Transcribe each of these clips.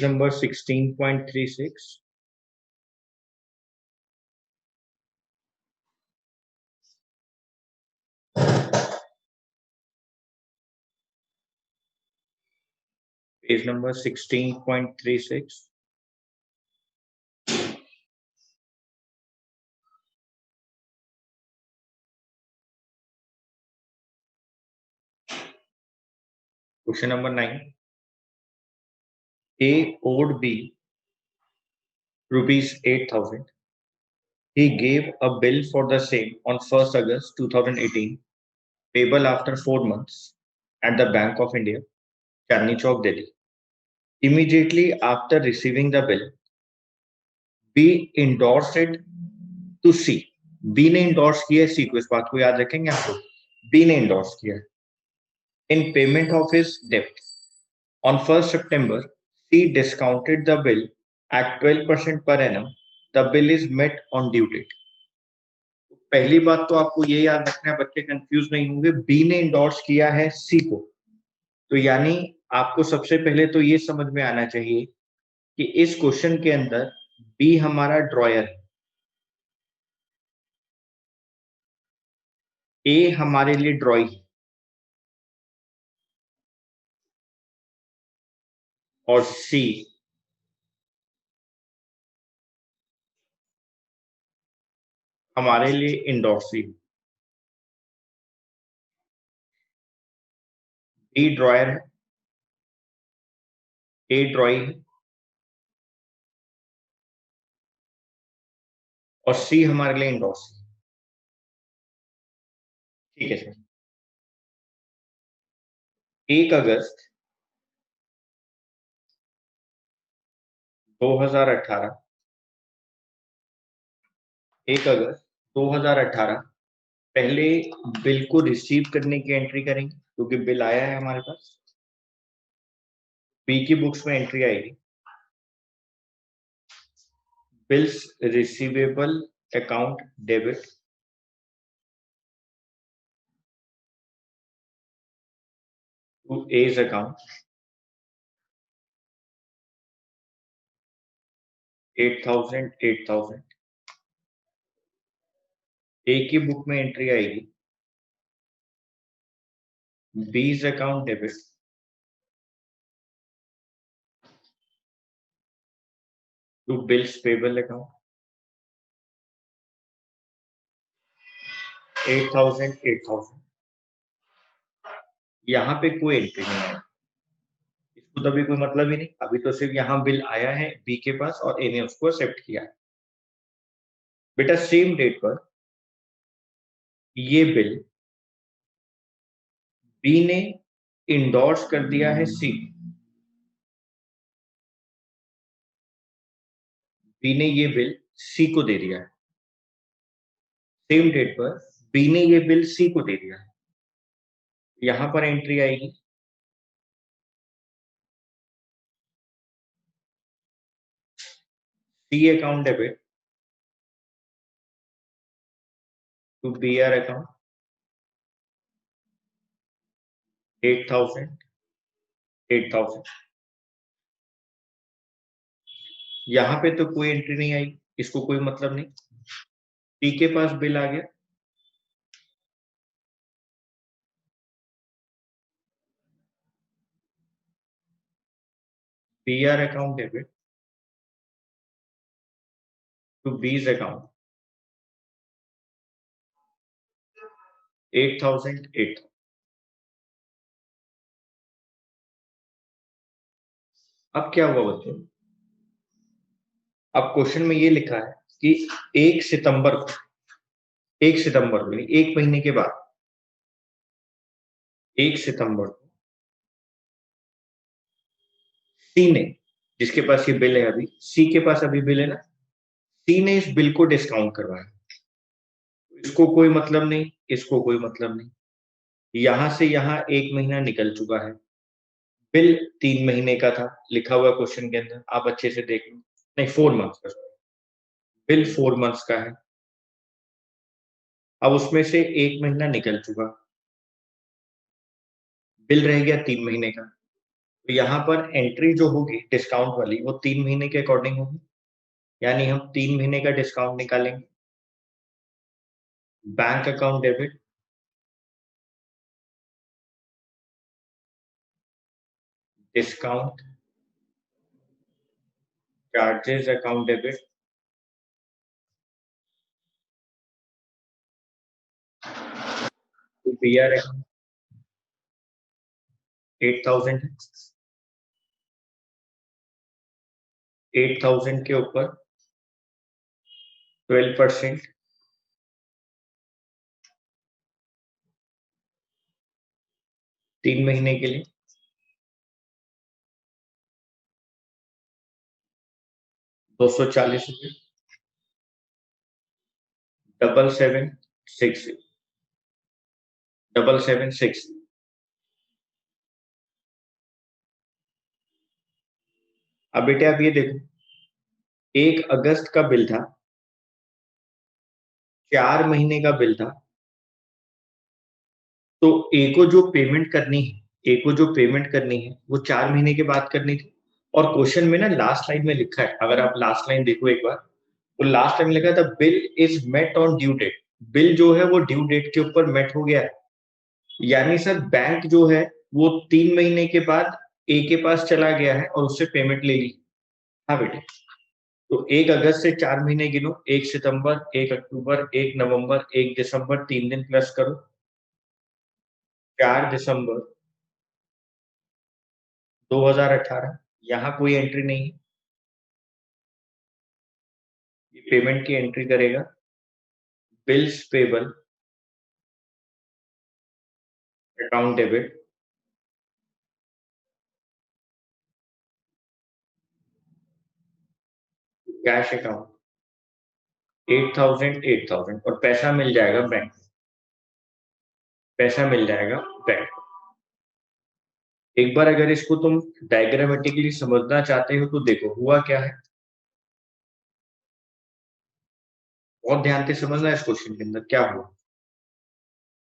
number 16.36. Page number 16.36. Question number 9. A owed B rupees 8,000. He gave a bill for the same on 1st August 2018, payable after 4 months at the Bank of India, Chandni Chowk, Delhi. Immediately after receiving the bill, B endorsed it to C. B ने endorse किया है C को, इस बात को याद रखेंगे आपको. B ने endorse किया है. In payment of his debt, on 1st September, C discounted the bill at 12% per annum. The bill is met on due date. पहली बात तो आपको ये याद रखना है, बच्चे कंफ्यूज नहीं होंगे. बी ने इंडोर्स किया है सी को, तो यानी आपको सबसे पहले तो ये समझ में आना चाहिए कि इस क्वेश्चन के अंदर बी हमारा ड्रॉयर है, ए हमारे लिए ड्रॉई है और सी हमारे लिए इंडोर्सी. बी ड्रॉयर है, ए ड्रॉई है और सी हमारे लिए इंडोर्सी. ठीक है सर. 1 अगस्त 2018, 1 अगस्त 2018 पहले बिल को रिसीव करने की एंट्री करेंगे क्योंकि बिल आया है हमारे पास. बी की बुक्स में एंट्री आएगी bills receivable account debit to A's account 8,000 8,000. A की बुक में एंट्री आएगी B's account debit to bills payable account 8,000 8,000. यहाँ पे कोई एंट्री नहीं है, इसको तो अभी कोई मतलब ही नहीं. अभी तो सिर्फ यहाँ बिल आया है बी के पास और ए ने उसको एक्सेप्ट किया है. बेटा सेम डेट पर ये बिल बी ने इंडोर्स कर दिया है सी. बी ने ये बिल सी को दे दिया है. सेम डेट पर बी ने ये बिल सी को दे दिया है. यहां पर एंट्री आएगी C account debit to B R account 8,000 8,000. यहां पे तो कोई एंट्री नहीं आई, इसको कोई मतलब नहीं. सी के पास बिल आ गया, B R account debit to B's account 8,000 8. अब क्या हुआ बच्चों, अब क्वेश्चन में ये लिखा है कि 1 सितंबर को, 1 सितंबर को एक महीने के बाद 1 सितंबर को सी ने, जिसके पास ये बिल है, अभी सी के पास अभी बिल है ना, सी ने इस बिल को डिस्काउंट करवाया. इसको कोई मतलब नहीं, इसको कोई मतलब नहीं. यहां से यहां 1 महीना निकल चुका है. बिल 3 महीने का था, लिखा हुआ क्वेश्चन के अंदर, आप अच्छे से देख लो. नहीं, 4 मंथ्स का, बिल 4 मंथ्स का है. अब उसमें से 1 महीना निकल चुका, बिल रह गया 3 महीने का. तो यहाँ पर एंट्री जो होगी डिस्काउंट वाली वो 3 महीने के अकॉर्डिंग होगी, यानी हम 3 महीने का डिस्काउंट निकालेंगे। Bank account debit, discount charges account debit, तो बीआर अकाउंट 8,000, 8,000 के ऊपर 12%, 3 महीने के लिए 240 रुपये, 7766, 7766। अब बेटे आप ये देखो, 1 अगस्त का बिल था, 4 महीने का बिल था, तो ए को जो पेमेंट करनी है, ए को जो पेमेंट करनी है वो 4 महीने के बाद करनी थी। और क्वेश्चन में ना लास्ट लाइन में लिखा है, अगर आप लास्ट लाइन देखो एक बार, तो लास्ट टाइम लिखा था bill is met on due date. Bill जो है वो ड्यू डेट के ऊपर मेट हो गया है, यानी सर बैंक जो है वो 3 महीने के बाद ए के पास चला गया है और उससे पेमेंट ले ली। हाँ बेटे, तो 1 अगस्त से 4 महीने गिनो, 1 सितंबर, 1 अक्टूबर, 1 नवंबर, 1 दिसंबर, 3 दिन प्लस करो, 4 दिसंबर 2018। यहाँ कोई एंट्री नहीं है, ये पेमेंट की एंट्री करेगा। Bills payable account debit, cash account 8,000, 8,000, और पैसा मिल जाएगा बैंक, पैसा मिल जाएगा बैंक। एक बार अगर इसको तुम डायग्रामेटिकली समझना चाहते हो तो देखो हुआ क्या है, बहुत ध्यान से समझना इस क्वेश्चन के अंदर क्या हुआ।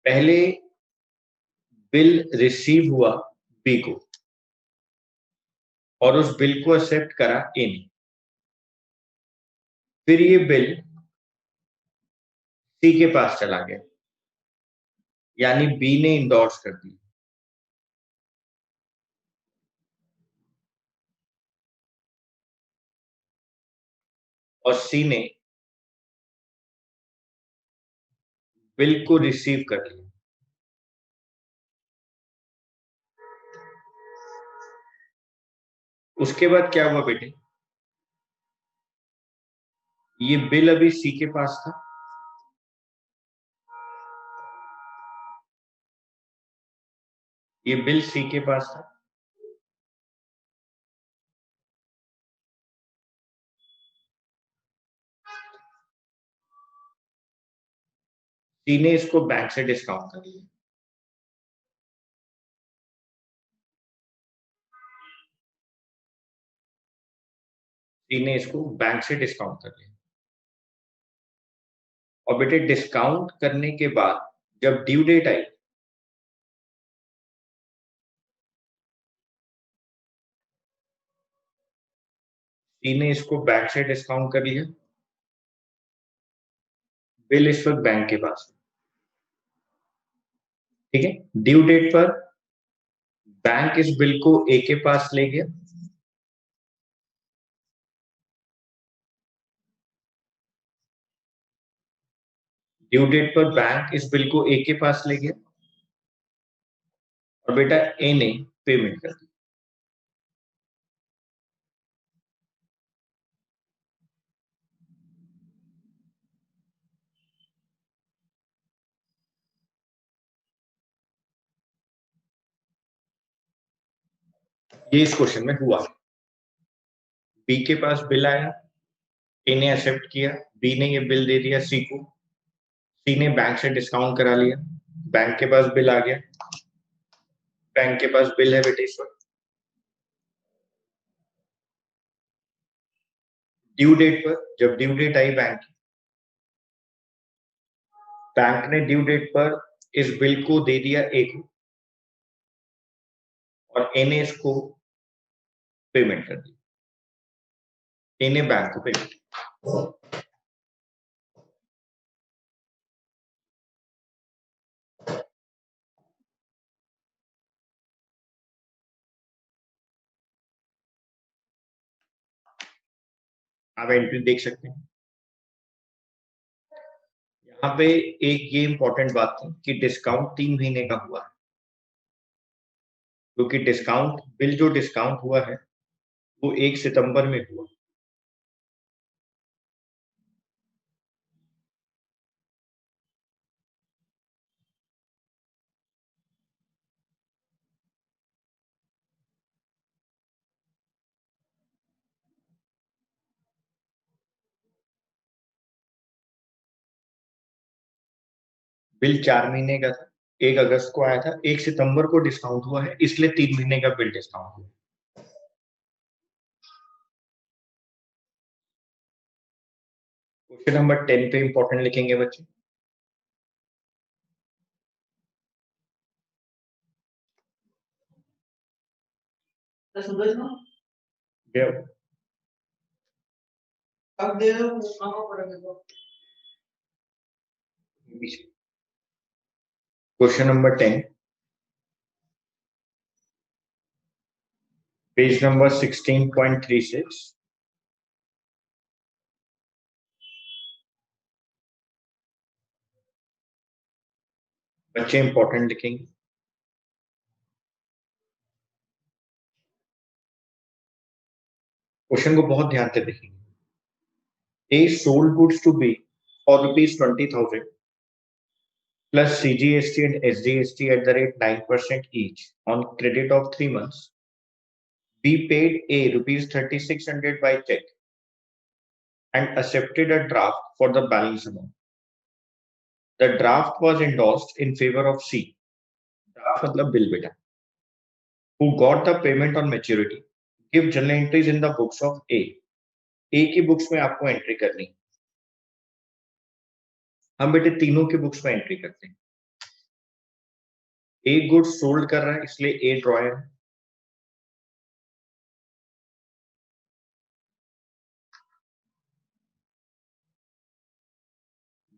पहले बिल रिसीव हुआ बी को, और उस बिल को एक्सेप्ट करा ए ने। फिर ये बिल सी के पास चला गया, यानी बी ने इंडोर्स कर दिया, और सी ने बिल को रिसीव कर लिया। उसके बाद क्या हुआ बेटे, ये बिल अभी सी के पास था, ये बिल सी के पास था, सी ने इसको बैंक से डिस्काउंट कर लिया, सी ने इसको बैंक से डिस्काउंट कर लिया। और बेटे डिस्काउंट करने के बाद जब ड्यू डेट आई, सी ने इसको बैंक से डिस्काउंट कर लिया, बिल इस वक्त बैंक के पास है। ठीक है, ड्यू डेट पर बैंक इस बिल को ए के पास ले गया, ड्यू डेट पर बैंक इस बिल को ए के पास ले गया, और बेटा ए ने पेमेंट कर दी। ये इस क्वेश्चन में हुआ, बी के पास बिल आया, ए ने एक्सेप्ट किया, बी ने ये बिल दे दिया सी को, सी ने बैंक से डिस्काउंट करा लिया, बैंक के पास बिल आ गया, बैंक के पास बिल है बेटे इस वक्त। ड्यू डेट पर जब ड्यू डेट आई बैंक ने ड्यू डेट पर इस बिल को दे दिया ए को, और ए ने इसको पेमेंट कर दी, इन्हें बैंक को पेमेंट। आप एंट्री देख सकते हैं। यहाँ पे एक ये इंपॉर्टेंट बात थी कि डिस्काउंट 3 महीने का हुआ है, क्योंकि डिस्काउंट बिल जो डिस्काउंट हुआ है वो 1 सितंबर में हुआ। बिल 4 महीने का था, 1 अगस्त को आया था, 1 सितंबर को डिस्काउंट हुआ है, इसलिए 3 महीने का बिल डिस्काउंट हुआ। क्वेश्चन नंबर 10 पे इंपॉर्टेंट लिखेंगे बच्चे। अब दे दो, क्वेश्चन नंबर 10, पेज नंबर 16.36। बच्चे इंपॉर्टेंट लिखेंगे। क्वेश्चन को बहुत ध्यान से देखेंगे। A sold goods to B for rupees 20,000 plus CGST and SGST at the rate 9% each on credit of 3 months. B paid A rupees 3,600 by check and accepted a draft for the balance amount. The draft was endorsed in favor of C. Draft मतलब bill बेटा. Who got the payment on maturity. Give journal entries in the books of A. A की books में आपको entry करनी। हम बेटे तीनों की बुक्स में एंट्री करते हैं। ए गुड सोल्ड कर रहा है, इसलिए ए ड्रॉयर है।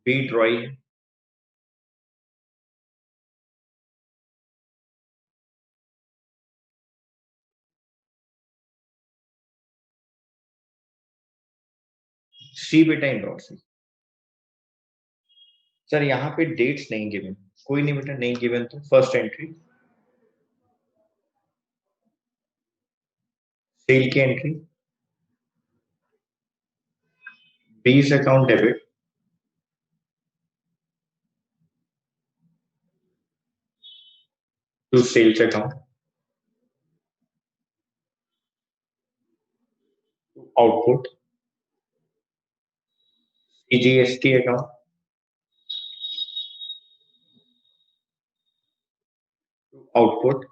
बी ड्रॉई है। सी बेटा इंडोर्स है। सर यहाँ पे डेट्स नहीं गिवन, कोई नहीं बेटा, नहीं गिवन तो फर्स्ट एंट्री सेल की entry, B's account debit to sales account to output CGST account to output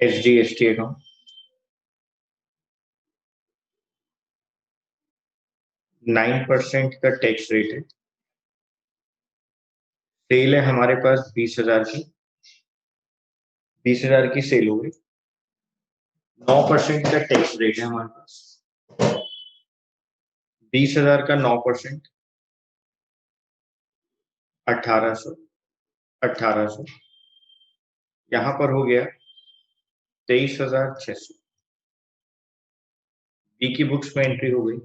SGST account. 9% का टैक्स रेट है। सेल है हमारे पास 20,000 की, 20,000 की सेल हो गई। 9% का टैक्स रेट है हमारे पास। 20,000 का 9%, 1800, 1800 यहाँ पर हो गया 23,600। बी की बुक्स में एंट्री हो गई।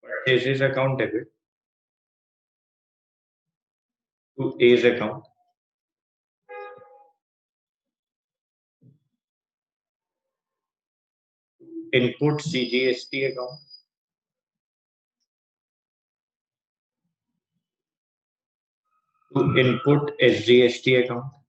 Purchases account debit to A's account, input CGST account to input SGST account.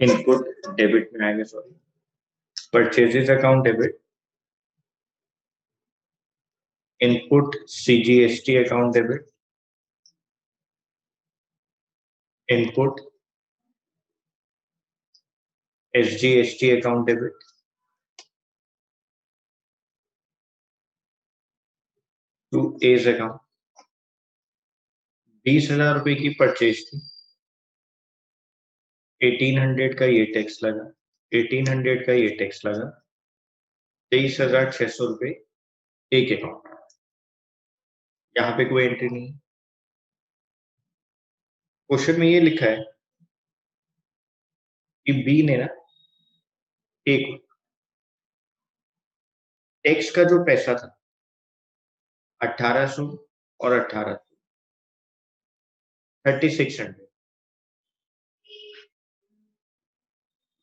Input debit में आएगा, sorry, purchases account debit, input CGST account debit input SGST account debit to A's account. 20,000 रुपए की purchase थी, 1800 का ये tax लगा, 1800 का ये टैक्स लगा, 23,600 रुपए एक अकाउंट। यहाँ पे कोई एंट्री नहीं। क्वेश्चन में ये लिखा है कि बी ने ना एक टैक्स का जो पैसा था 1800 और 1800, 3600,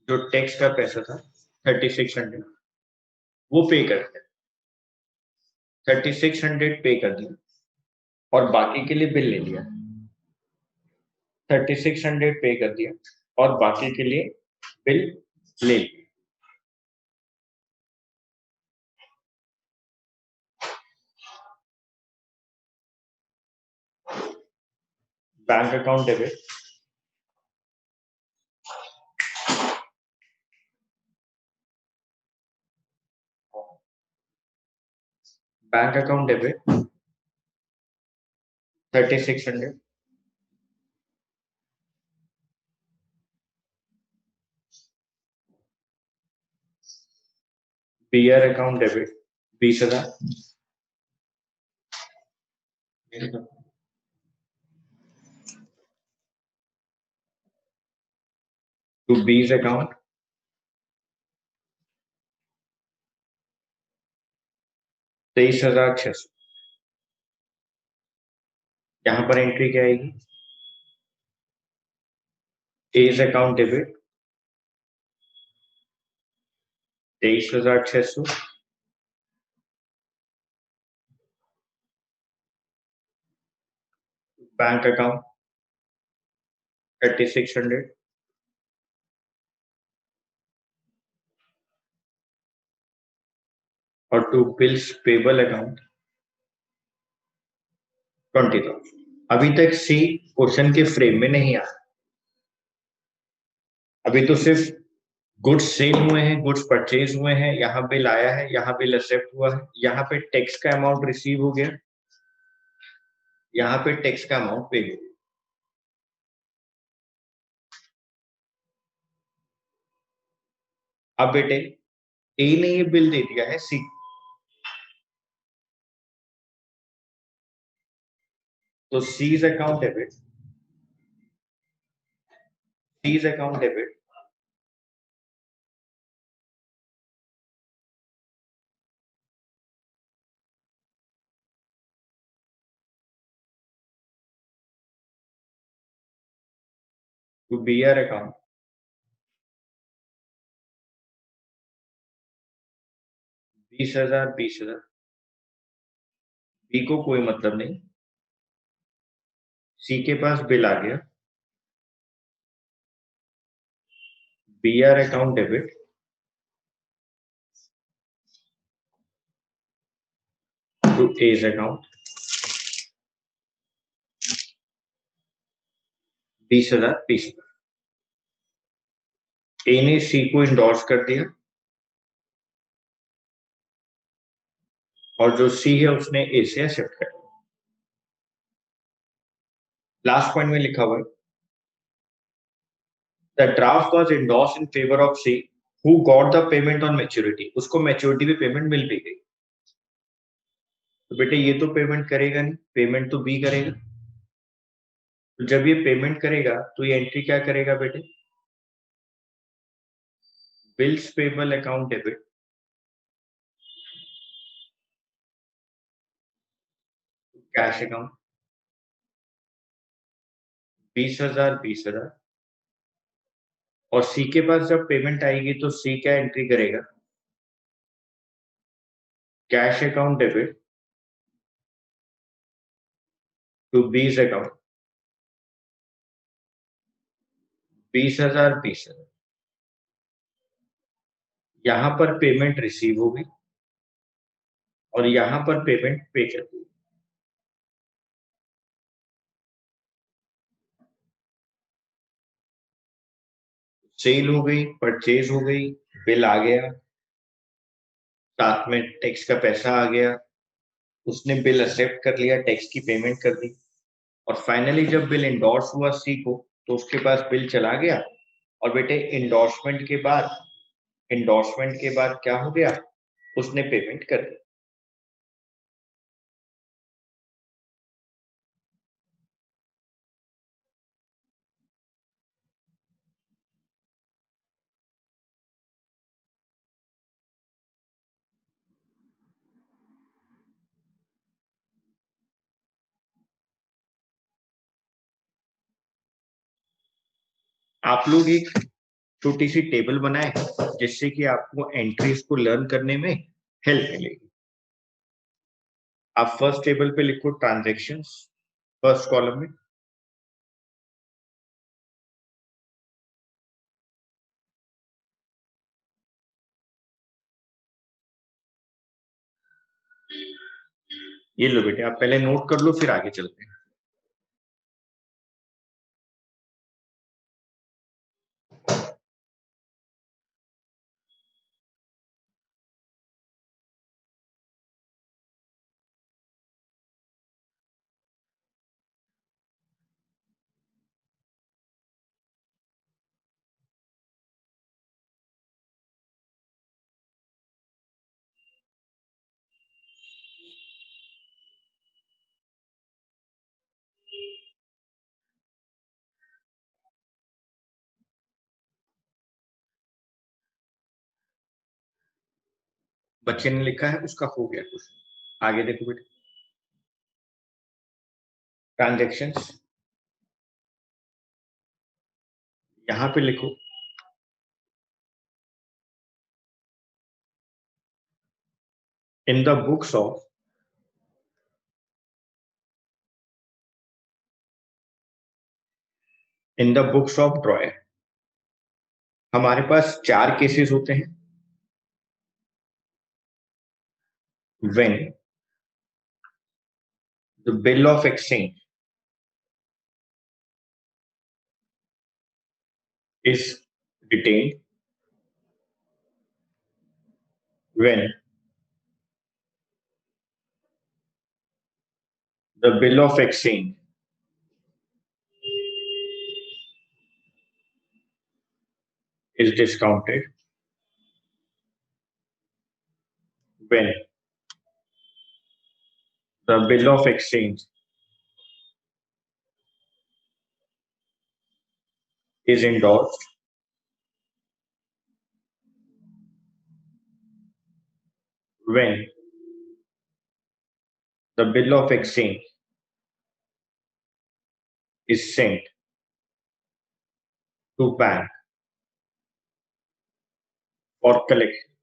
जो टैक्स का पैसा था 3600 वो पे कर दिया, 3600 पे कर दिया और बाकी के लिए बिल ले लिया। 3600 पे कर दिया और बाकी के लिए बिल ले लिया। Bank account debit, bank account debit 3600, BR account debit 20,000, to B's account 23,600। यहाँ पर एंट्री क्या आएगी? A's account debit 23,600, bank account 3600 और टू बिल्स पेबल अकाउंट 20,000। अभी तक सी क्वेश्चन के फ्रेम में नहीं आया। अभी तो सिर्फ गुड्स सेल हुए हैं, गुड्स परचेज हुए हैं, यहाँ बिल आया है, यहाँ बिल एक्सेप्ट हुआ है, यहाँ पे टैक्स का अमाउंट रिसीव हो गया, यहाँ पे टैक्स का अमाउंट पे हो गया। अब बेटे ए ने ये बिल दे दिया है सी, तो C's account debit, C's account debit to B R अकाउंट 20,000, 20,000। बी को कोई मतलब नहीं, सी के पास बिल आ गया, BR account debit to A's account 20,000, 20,000। A ने सी को इंडोर्स कर दिया और जो सी है उसने ए से एक्सेप्ट कर दिया। लास्ट पॉइंट में लिखा हुआ है the draft was endorsed in favor of C who got the payment on maturity। उसको मैच्योरिटी पे पेमेंट मिल भी गई। तो बेटे ये तो पेमेंट करेगा नहीं, पेमेंट तो बी करेगा। तो जब ये पेमेंट करेगा तो ये एंट्री क्या करेगा बेटे? Bills payable account debit cash account 20,000, 20,000 और सी के पास जब पेमेंट आएगी तो सी क्या एंट्री करेगा? Cash account debit to B's account 20,000, 20,000। यहां पर पेमेंट रिसीव होगी और यहां पर पेमेंट पे कर दी। सेल हो गई, परचेज हो गई, बिल आ गया, साथ में टैक्स का पैसा आ गया, उसने बिल एक्सेप्ट कर लिया, टैक्स की पेमेंट कर दी, और फाइनली जब बिल इंडोर्स हुआ सी को, तो उसके पास बिल चला गया। और बेटे इंडोर्समेंट के बाद क्या हो गया, उसने पेमेंट कर दी। आप लोग एक छोटी सी टेबल बनाए जिससे कि आपको एंट्रीज को लर्न करने में हेल्प मिलेगी। आप फर्स्ट टेबल पे लिखो ट्रांजैक्शंस, फर्स्ट कॉलम में। ये लो बेटे, आप पहले नोट कर लो, फिर आगे चलते हैं। बच्चे ने लिखा है, उसका हो गया कुछ। आगे देखो बेटे, ट्रांजैक्शंस, यहाँ पे लिखो in the books of dryer. हमारे पास चार केसेस होते हैं। When the bill of exchange is retained, when the bill of exchange is discounted, when the bill of exchange is endorsed, when the bill of exchange is sent to bank for collection।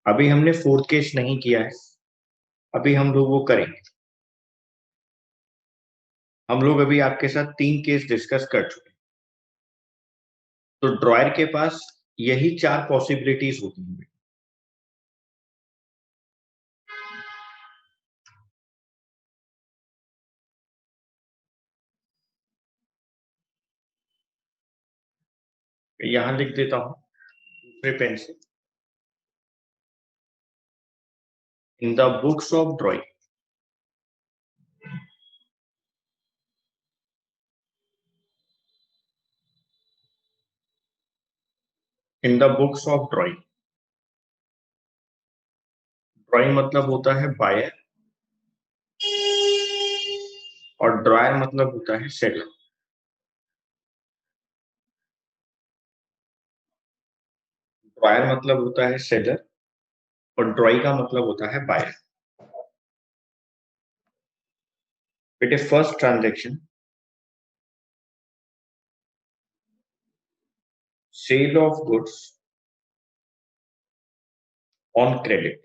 अभी हमने fourth case नहीं किया है, अभी हम लोग वो करेंगे। हम लोग अभी आपके साथ तीन केस डिस्कस कर चुके हैं। तो ड्रॉयर के पास यही चार पॉसिबिलिटीज होती हैं। यहां लिख देता हूं दूसरे पेन से, in the books of drawing, in the books of drawing. Drawing मतलब होता है बायर, और ड्रॉयर मतलब होता है सेलर। ड्रॉयर मतलब होता है सेलर, और ड्रॉई का मतलब होता है बायर। बेटे first transaction, sale of goods on credit.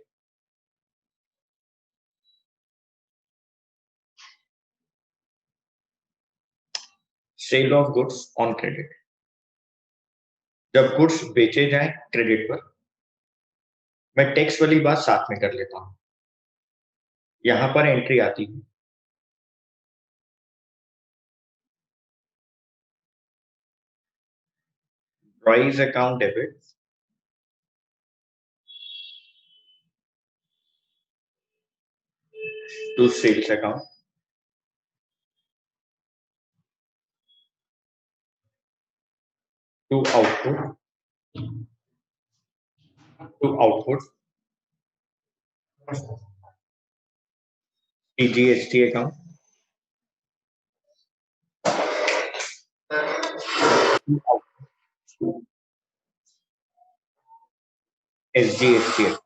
Sale of goods on credit, जब गुड्स बेचे जाएं क्रेडिट पर। मैं टैक्स वाली बात साथ में कर लेता हूं, यहां पर एंट्री आती है, Roy's account debit to sales account to output TGST account to output SGST account.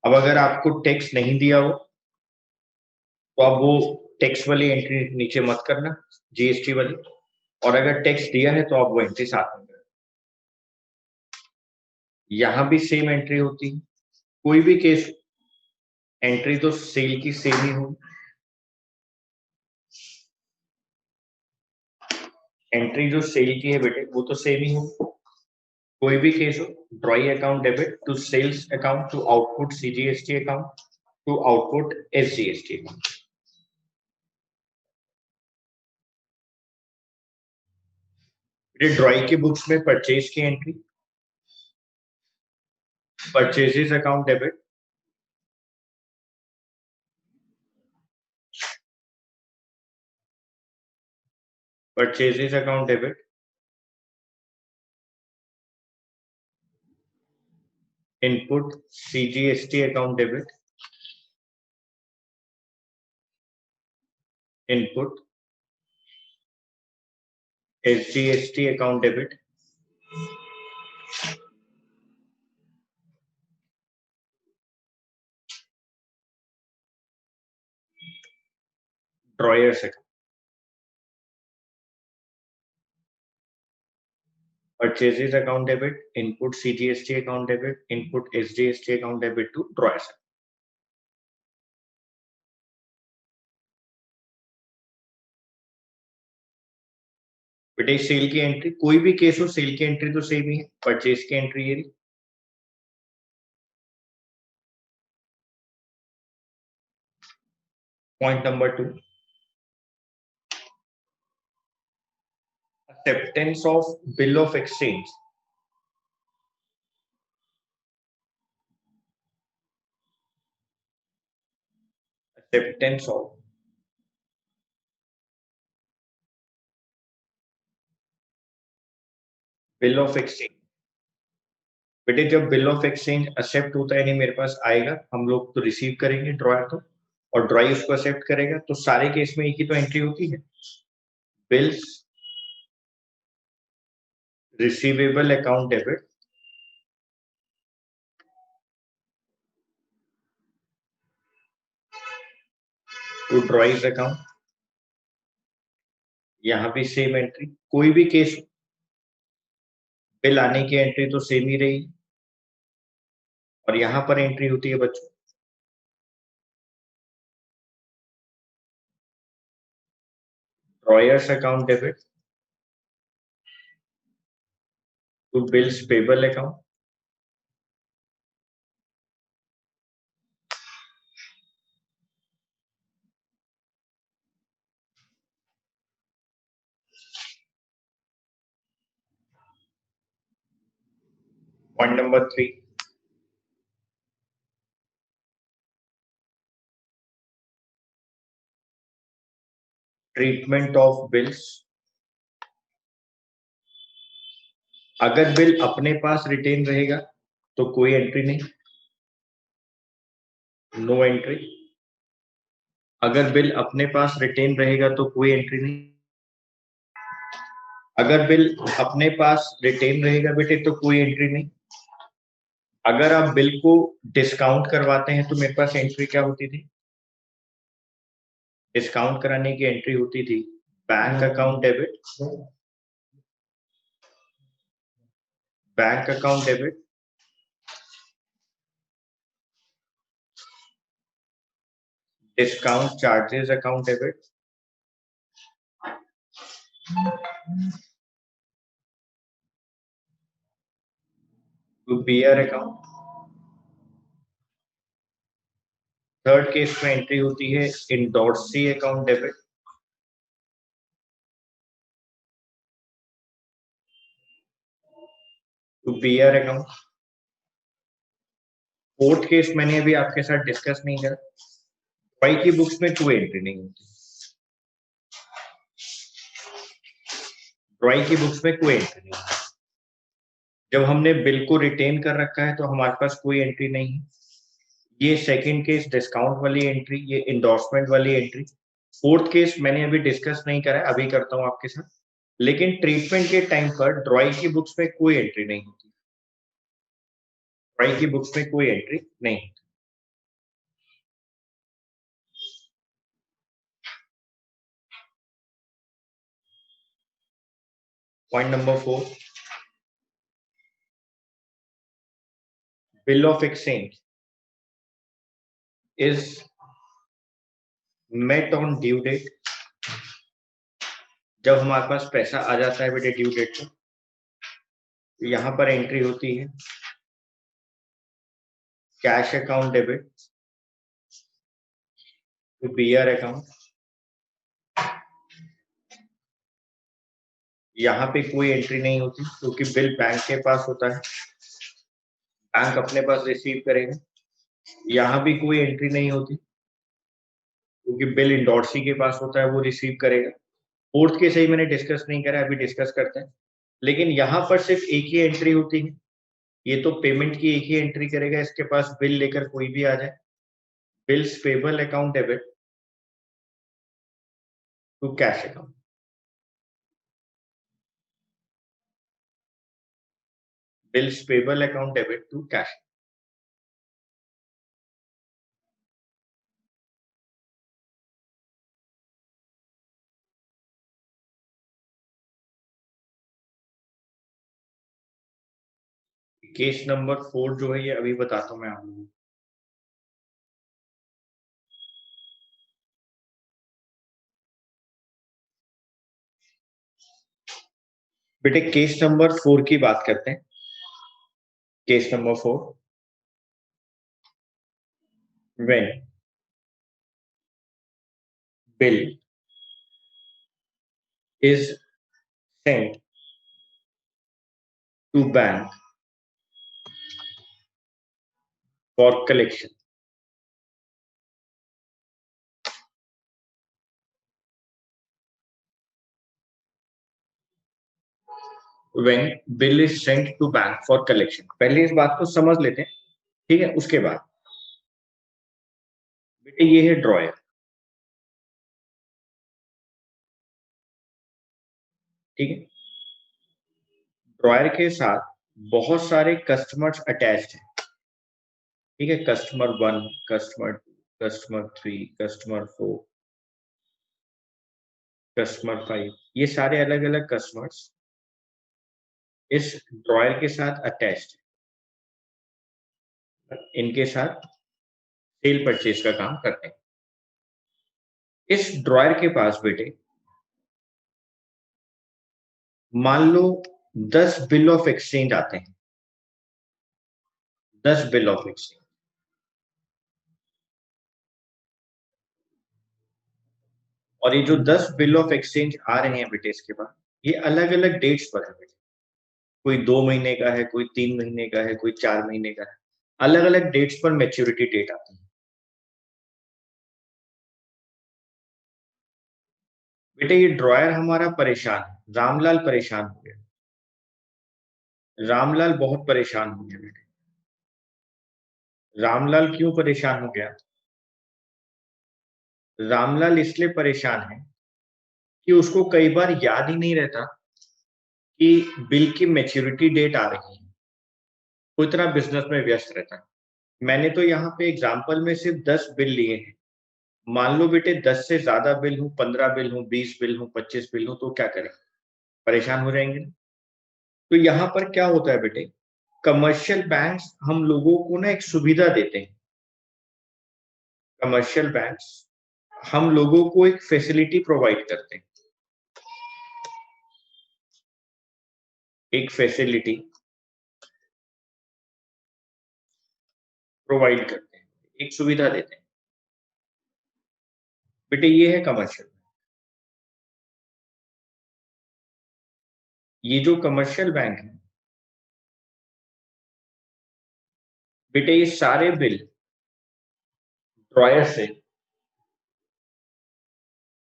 अब अगर आपको टैक्स नहीं दिया हो तो आप वो टैक्स वाली एंट्री नीचे मत करना, जीएसटी वाली, और अगर टैक्स दिया है तो आप वो एंट्री साथ में करना। यहां भी सेम एंट्री होती है, कोई भी केस एंट्री तो सेल की सेम ही हो, एंट्री जो सेल की है बेटे वो तो सेम ही हो, कोई भी केस हो। Drawee account debit to sales account to output CGST account to output SGST account. Drawee की बुक्स में परचेज की entry, purchases account debit purchases account debit input CGST account debit input SGST account debit drawer's account. Purchases account debit, input CGST account debit, input SGST account debit to drawers। बेटे cell की entry कोई भी case हो, cell की entry तो same ही है, purchase की entry ये रही। Point number 2, acceptance of bill of exchange। acceptance of bill of exchange. बेटे जब बिल ऑफ एक्सचेंज एक्सेप्ट होता है, नहीं मेरे पास आएगा, हम लोग तो रिसीव करेंगे ड्रॉयर तो, और ड्रॉई उसको एक्सेप्ट करेगा, तो सारे केस में एक ही तो एंट्री होती है, bills receivable account debit to drawee's account. यहाँ भी सेम एंट्री, कोई भी केस बिल आने की एंट्री तो सेम ही रही, और यहां पर एंट्री होती है बच्चों drawer's account debit to bills payable account. Point number 3, treatment of bills. अगर बिल अपने पास रिटेन रहेगा तो कोई एंट्री नहीं, नो एंट्री। अगर बिल अपने पास रिटेन रहेगा तो कोई एंट्री नहीं, अगर बिल अपने पास रिटेन रहेगा बेटे तो कोई एंट्री नहीं। अगर आप बिल को डिस्काउंट करवाते हैं तो मेरे पास एंट्री क्या होती थी, डिस्काउंट कराने की एंट्री होती थी bank account debit, bank account debit discount charges account debit to B R account. Third case में एंट्री होती है endorsee account debit to B R account. Fourth case मैंने अभी आपके साथ डिस्कस नहीं करा, वाई की बुक्स में कोई एंट्री नहीं होती, ड्रॉइंग की बुक्स में कोई एंट्री नहीं है। जब हमने बिल को रिटेन कर रखा है तो हमारे पास कोई एंट्री नहीं है। ये सेकंड केस डिस्काउंट वाली एंट्री, ये इंडोर्समेंट वाली एंट्री। फोर्थ केस मैंने अभी डिस्कस नहीं करा है, अभी करता हूं आपके साथ। लेकिन ट्रीटमेंट के टाइम पर ड्रॉइंग की बुक्स में कोई एंट्री नहीं होती, ड्रॉइंग की बुक्स में कोई एंट्री नहीं होती। Point number 4, bill of exchange is met on due date। जब हमारे पास पैसा आ जाता है बेटे ड्यू डेट पर, तो यहां पर एंट्री होती है cash account debit to B R account. यहाँ पे कोई एंट्री नहीं होती क्योंकि बिल बैंक के पास होता है, बैंक अपने पास रिसीव करेगा। यहाँ भी कोई एंट्री नहीं होती क्योंकि बिल इंडोर्सी के पास होता है, वो रिसीव करेगा। फोर्थ के सही मैंने डिस्कस नहीं करा, अभी डिस्कस करते हैं। लेकिन यहाँ पर सिर्फ एक ही एंट्री होती है, ये तो पेमेंट की एक ही एंट्री करेगा, इसके पास बिल लेकर कोई भी आ जाए। Bills payable account debit to cash account. Bills payable account debit to cash. Case number 4 जो है ये अभी बताता हूँ मैं आप लोगों को। बेटे केस नंबर 4 की बात करते हैं। Case number 4, when bill is sent to bank for collection। when bill is sent to bank for collection, पहले इस बात को समझ लेते हैं, ठीक है। उसके बाद बेटे ये है ड्रॉयर, ठीक है। ड्रॉयर के साथ बहुत सारे कस्टमर्स अटैच्ड हैं, ठीक है। Customer 1, customer 2, customer 3, customer 4, customer 5, ये सारे अलग अलग कस्टमर्स इस ड्रॉयर के साथ अटैच्ड है, इनके साथ सेल परचेज का काम करते हैं। इस ड्रॉयर के पास बेटे मान लो 10 बिल ऑफ एक्सचेंज आते हैं, 10 बिल ऑफ एक्सचेंज। और ये जो 10 बिल ऑफ एक्सचेंज आ रहे हैं बेटे इसके बाद, ये अलग अलग डेट्स पर है बेटे। कोई 2 महीने का है, कोई 3 महीने का है, कोई 4 महीने का है। अलग अलग डेट्स पर मैच्योरिटी डेट आती है। बेटे ये ड्रॉयर हमारा परेशान है, रामलाल परेशान हो गया, रामलाल बहुत परेशान हो गया बेटे। रामलाल क्यों परेशान हो गया? रामलाल इसलिए परेशान है कि उसको कई बार याद ही नहीं रहता कि बिल की मैच्योरिटी डेट आ रही है, वो इतना बिजनेस में व्यस्त रहता है। मैंने तो यहाँ पे एग्जाम्पल में सिर्फ 10 बिल लिए हैं। मान लो बेटे 10 से ज्यादा बिल हूँ, 15 बिल हूँ, 20 बिल हूँ, 25 बिल हूँ, तो क्या करें? परेशान हो जाएंगे। तो यहाँ पर क्या होता है बेटे, कमर्शियल बैंक्स हम लोगों को ना एक सुविधा देते हैं। कमर्शियल बैंक्स हम लोगों को एक फैसिलिटी प्रोवाइड करते हैं, एक फैसिलिटी प्रोवाइड करते हैं, एक सुविधा देते हैं। बेटे ये है कमर्शियल। ये जो कमर्शियल बैंक है, बेटे ड्रॉयर से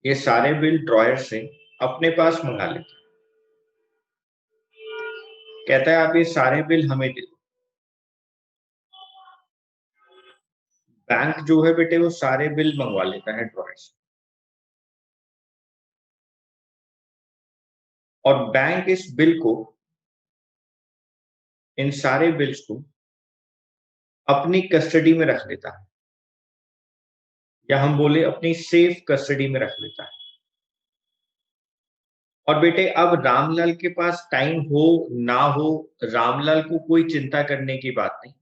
ये सारे बिल ड्रॉयर से अपने पास मंगा लेते। कहता है आप ये सारे बिल हमें दे दो। बैंक जो है बेटे वो सारे बिल मंगवा लेता है ड्रॉयर से, और बैंक इस बिल को इन सारे बिल्स को अपनी कस्टडी में रख लेता है, या हम बोले अपनी सेफ कस्टडी में रख लेता है। और बेटे अब रामलाल के पास टाइम हो ना हो, रामलाल को कोई चिंता करने की बात नहीं।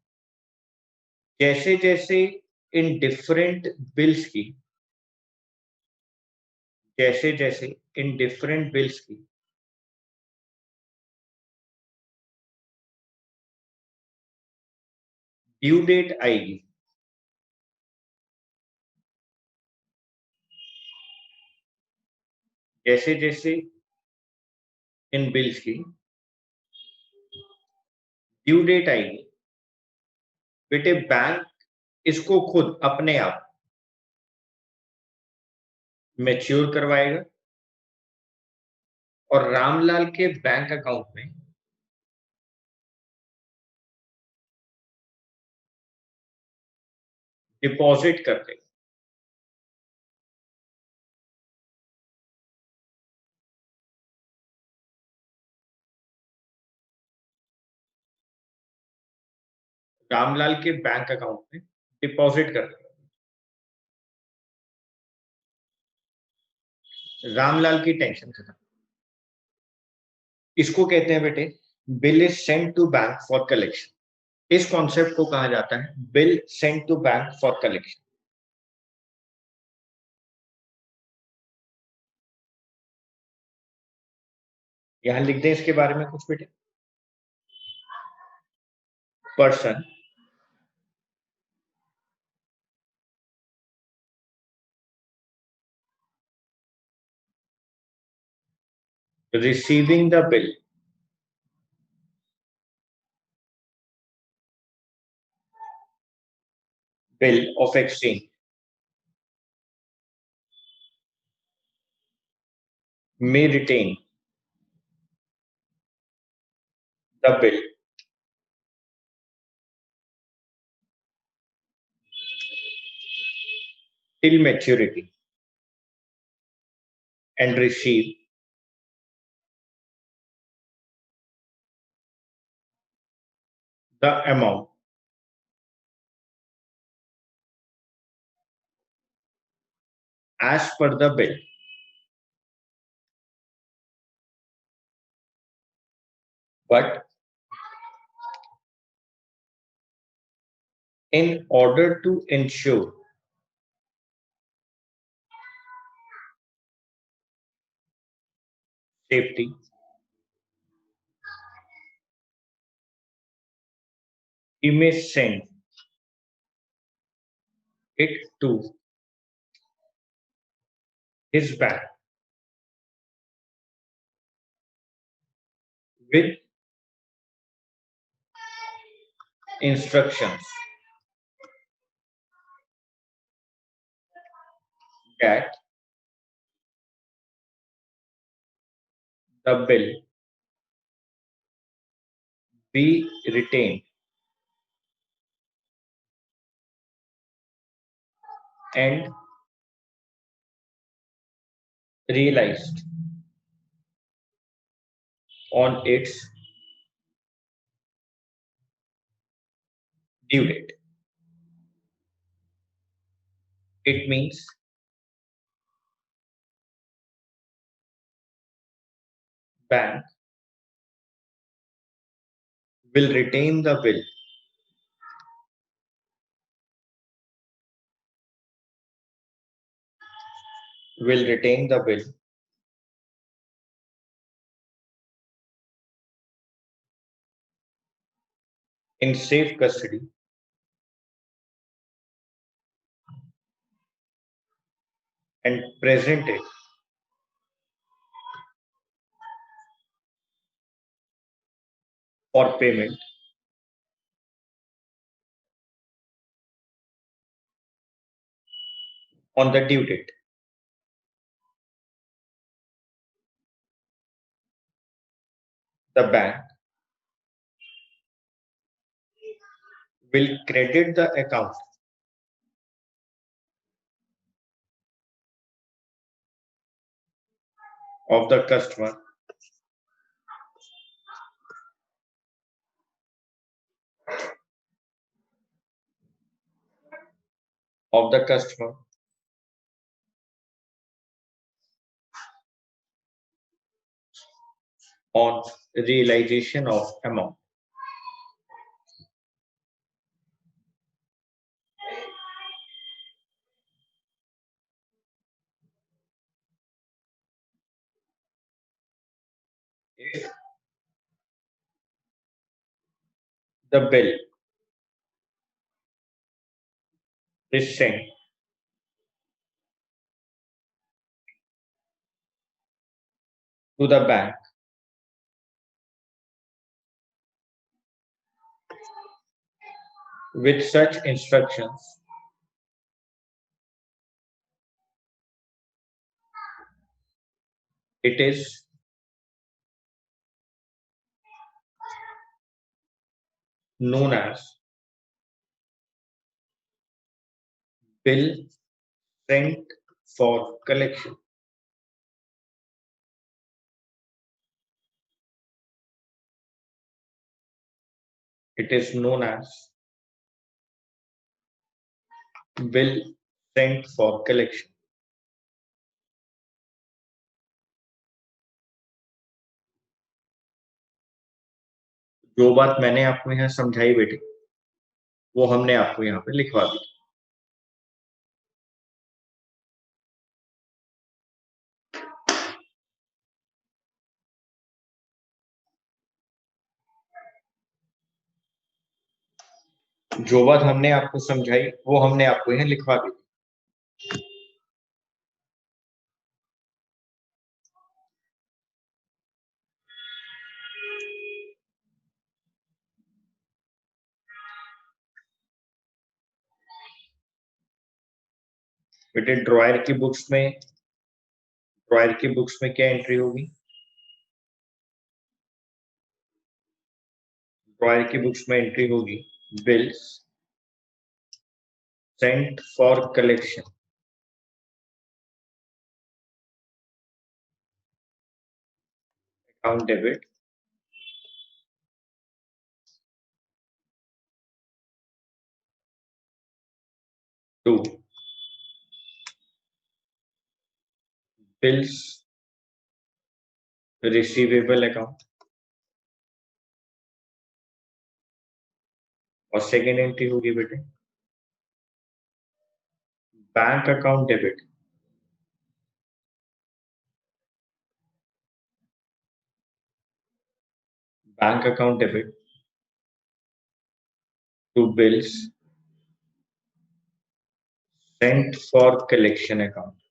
जैसे जैसे इन डिफरेंट बिल्स की जैसे जैसे इन डिफरेंट बिल्स की ड्यू डेट आएगी, जैसे जैसे इन बिल्स की ड्यू डेट आएगी, बेटे बैंक इसको खुद अपने आप मैच्योर करवाएगा और रामलाल के बैंक अकाउंट में डिपॉजिट कर देगा। रामलाल के बैंक अकाउंट में डिपॉजिट कर देगा। रामलाल की टेंशन खत्म। इसको कहते हैं बेटे bill is sent to bank for collection. इस कॉन्सेप्ट को कहा जाता है bill sent to bank for collection. यहां लिख दें इसके बारे में कुछ बेटे। Person receiving the bill of exchange may retain the bill till maturity and receive the amount as per the bill. But in order to ensure safety, he may send it to his bank with instructions that the bill be retained and realized on its due date. It means bank will retain the bill will retain the bill in safe custody and present it for payment on the due date. The bank will credit the account of the customer of the customer on realization of amount. If the bill is sent to the bank with such instructions, it is known as bill sent for collection. It is known as bill sent for collection. जो बात मैंने आपको यहाँ समझाई बेटे वो हमने आपको यहाँ पे लिखवा दी। जो बात हमने आपको समझाई वो हमने आपको यहाँ लिखवा दी। बेटे ड्रॉयर की बुक्स में क्या एंट्री होगी? ड्रॉयर की बुक्स में एंट्री होगी bills sent for collection, account debit to bills receivable account और सेकेंड एंट्री होगी बेटे bank account debit to bills sent for collection account.